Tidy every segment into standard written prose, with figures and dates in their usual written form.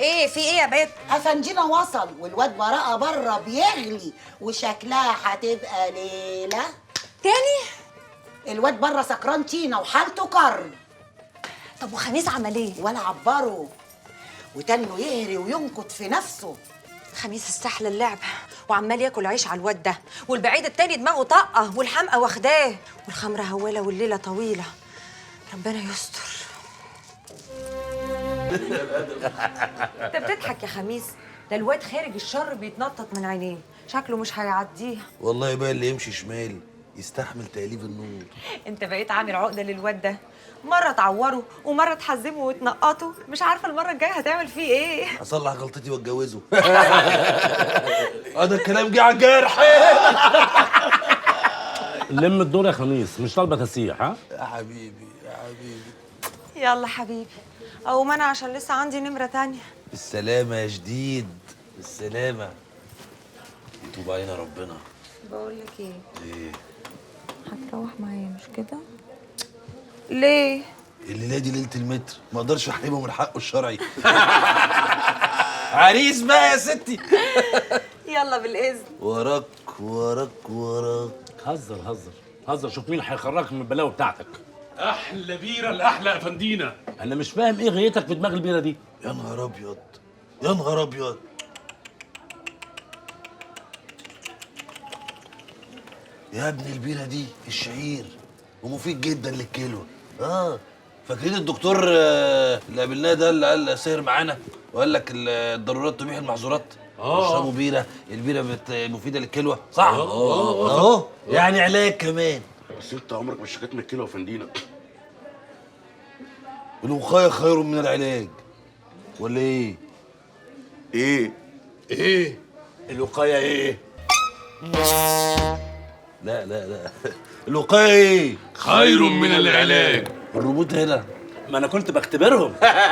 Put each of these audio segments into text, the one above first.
ايه في ايه يا بنت؟ افندينا وصل والواد براءه بره بيغلي وشكلها هتبقى ليله تاني؟ الواد بره سكران تينا وحالته كرب. طب وخميس عمل ايه؟ ولا عبره وتنه يهري وينكت في نفسه. خميس استحلى اللعبة وعمال ياكل عيش على الواد ده، والبعيد التاني دماغه طاقة والحمقى واخداه، والخمرة هوالة والليلة طويلة. ربنا يستر. انت بتضحك يا خميس، ده الواد خارج الشر بيتنطط من عينيه، شكله مش هيعديها. والله بقى اللي يمشي شمال يستحمل تأليف النور. انت بقيت عامل عقدة للواد ده، مرة تعوره ومرة تحزمه وتنقطه، مش عارفة المرة الجاية هتعمل فيه ايه. اصلح غلطتي واتجوزه. هذا الكلام جه على الجرح. لم الدور يا خميس، مش طالبه تسيح. ها يا حبيبي يا حبيبي. يلا حبيبي، اقوم انا عشان لسه عندي نمرة تانية. بالسلامة يا جديد، بالسلامة. يتوب علينا ربنا. بقول لك ايه، ايه؟ هتروح معايا مش كده؟ ليه؟ الليلة دي ليلة المتر، ما اقدرش احرمه من حقه الشرعي. عريس بقى يا ستي. يلا بالاذن. وراك وراك وراك. هزر هزر هزر، شوف مين هيخرجك من البلاوه بتاعتك. احلى بيره الاحلى يا فندينا. انا مش فاهم ايه غيتك في دماغ البيره دي. يا نهار ابيض، يا نهار ابيض. يا ابني البيره دي الشعير ومفيد جدا للكلوه. فاكرين الدكتور اللي قابلناه ده اللي قال سهر معانا وقال لك الضرورات تبيح المحظورات؟ اشربوا بيره، البيره مفيده للكلوه، صح؟ اهو يعني علاج كمان. بس انت عمرك ما اشتكيت من الكلى يا فندينا. الوقايه خير من العلاج، ولا ايه؟ ايه الوقايه ايه؟ لا لا لا. الوقايه ايه؟ خير من العلاج. الريموت هنا. ما انا كنت بختبرهم. افتح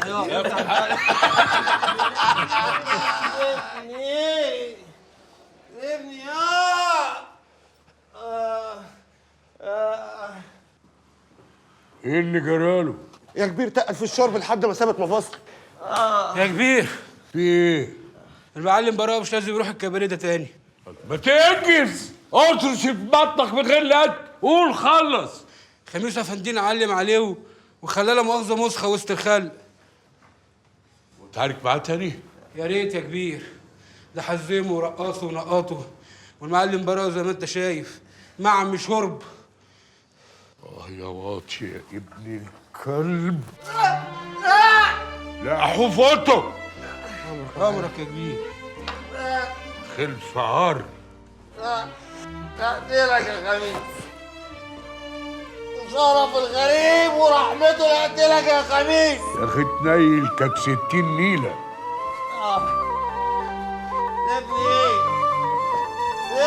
يا افتح. ابني ايه اللي جراله؟ يا كبير تقل في الشرب لحد ما سابت مفاصل. يا كبير، في ايه؟ المعلم براء مش لازم يروح الكباريه ده تاني. ما تنجز، اطرش في بطنك من غير لقد، قول خلص. خميس افندينا علم عليه وخلاه لا مؤاخذه مسخه وسط الخلق. وتعارك معاه تاني؟ يا ريت يا كبير، ده حزمه ورقصه ونقطه، والمعلم براء زي ما انت شايف معم شرب. يا واطي يا ابن الكلب. لا حفظته. امرك يا كبير. خلف عار. اقتلك يا خميس، وشرف الغريب ورحمته يقتلك يا خميس. يا اخي تنيل كانت 60 نيله. ابني ايه؟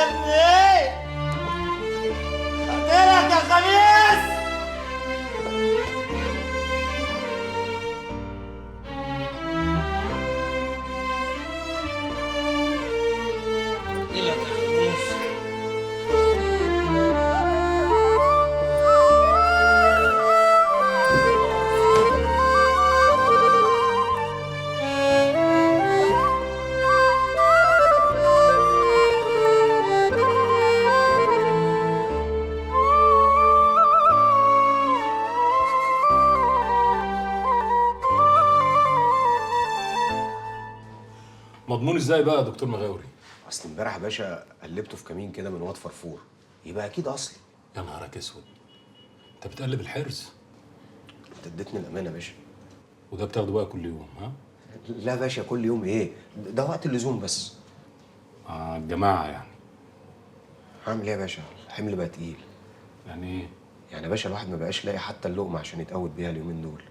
ابني ايه؟ اقتلك يا خميس. مضمون ازاي بقى يا دكتور مغاوري؟ اصل امبارح يا باشا قلبته في كمين كده من واد فرفور، يبقى اكيد اصلي. يا نهارك اسود، انت بتقلب الحرز. انت اديتني الامانه يا باشا. وده بتاخده بقى كل يوم ها؟ لا يا باشا، كل يوم ايه؟ ده وقت اللزوم بس. الجماعه يعني. هعمل ايه يا باشا؟ الحمل بقى تقيل. يعني ايه؟ يعني يا باشا الواحد ما بقاش لاقي حتى اللقمه عشان يتقوت بيها اليومين دول.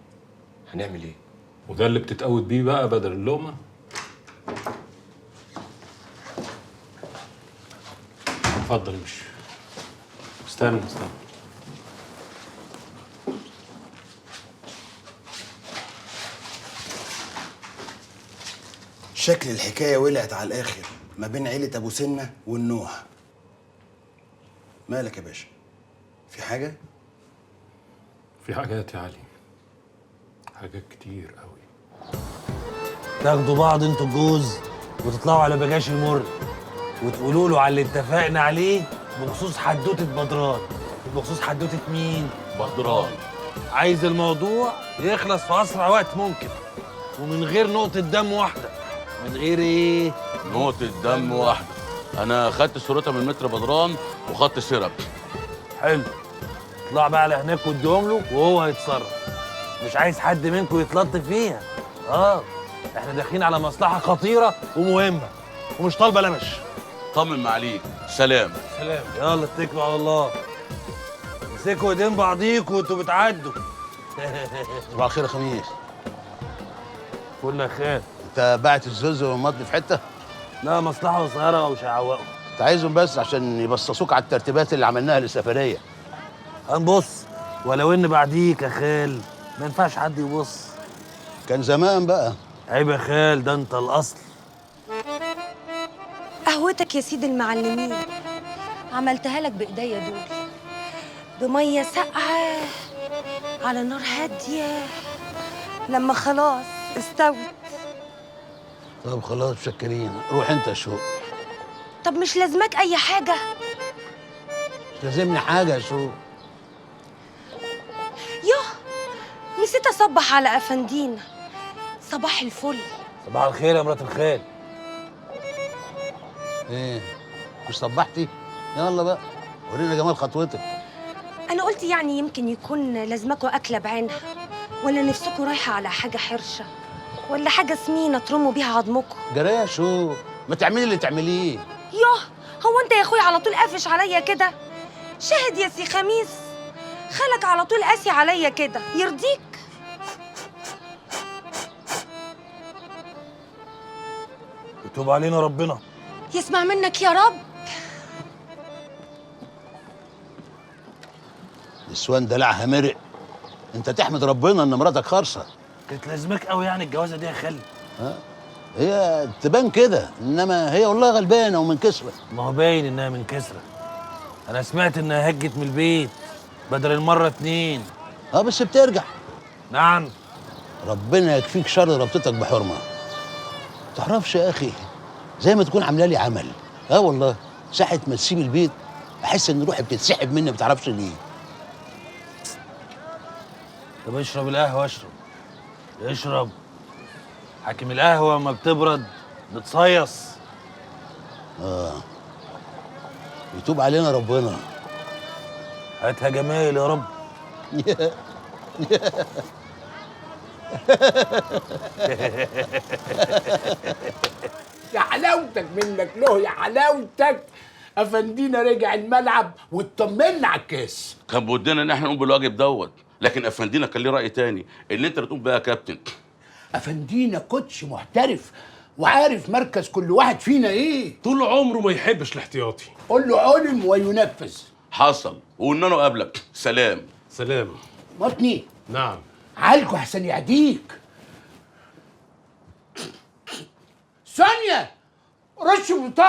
هنعمل ايه؟ وده اللي بتتقوت بيه بقى بدل اللقمه؟ اتفضل امشي. استنى. شكل الحكاية ولعت على الآخر ما بين عيلة أبو سنة والنوح. مالك يا باشا؟ في حاجه؟ في حاجات يا علي، حاجات كتير قوي. تاخدوا بعض انتوا الجوز وتطلعوا على بجاش المر وتقولوا له على اللي اتفقنا عليه بخصوص حدوته بدران. بخصوص حدوته مين؟ بدران. عايز الموضوع يخلص في اسرع وقت ممكن ومن غير نقطه دم واحده. من غير ايه؟ نقطة دم واحدة. أنا خدت صورتها من متر بدران وخدت سيرب. حلو. اطلع بقى على هناك واديهم له وهو هيتصرف. مش عايز حد منكم يتلطف فيها. احنا داخلين على مصلحه خطيره ومهمه ومش طالبه لمش. طمن معاليك. سلام. سلام. يلا اتكلوا على الله. امسكوا ايدين بعضيكوا وانتوا بتعدوا. صباح الخير يا خميس. كل خير. انت باعت الزوز والمضي في حته؟ لا مصلحه صغيره ومش هيعوقوا. انت عايزهم بس عشان يبصصوك على الترتيبات اللي عملناها للسفريه. هنبص ولو ان بعديك يا خال ما ينفعش حد يبص. كان زمان بقى. عيب يا خال، ده انت الاصل. قهوتك يا سيد المعلمين عملتها لك بايديا دول بميه ساقعه على نار هاديه لما خلاص استوت. طب خلاص متشكرين، روح انت يا شوق. طب مش لازمك اي حاجه؟ مش لازمني حاجه يا شوق. يوه نسيت اصبح على افندينا. صباح الفل. صباح الخير يا مرات الخال. ايه مش صبحتي؟ يلا بقى ورينا جمال خطوتك. انا قلت يعني يمكن يكون لازمكوا اكله بعينها ولا نفسكوا رايحه على حاجه حرشه ولا حاجه سمينه ترموا بيها عظمكم. جرى يا شوق، ما تعملي اللي تعمليه. يوه هو انت يا اخويا على طول قافش عليا كده؟ شاهد يا سي خميس، خالك على طول قاسي عليا كده، يرضيك؟ يتوب علينا ربنا. يسمع منك يا رب. النسوان دلعها مرق. انت تحمد ربنا ان مراتك خارصه. كانت لازمك قوي يعني الجوازه دي يا خال؟ هي تبان كده انما هي والله غلبانه ومن كسره. ما هو باين انها من كسره. انا سمعت انها هجت من البيت بدل المره 2. بس بترجع. نعم. ربنا يكفيك شر ربطتك بحرمه. تعرفش يا اخي زي ما تكون عامله لي عمل. والله ساعه ما تسيب البيت احس ان روحي بتتسحب مني، ما تعرفش ليه. طب اشرب القهوه. اشرب. حاكم القهوه اما بتبرد بتصيص. يتوب علينا ربنا. هاتها جمايل يا رب. يا حلاوتك منك له، يا حلاوتك. افندينا رجع الملعب واطمنا على الكاس. كان بودنا إن إحنا نقوم بالواجب دوت، لكن أفندينا كان ليه رأي تاني، اللي أنت اللي تقوم بقى يا كابتن. افندينا كوتش محترف وعارف مركز كل واحد فينا ايه. طول عمره ما يحبش الاحتياطي. قول له علم وينفذ. حصل وقلنا له قبلك. سلام. سلام. مطني. نعم. عالجه احسن يعديك. ثانية رش بطه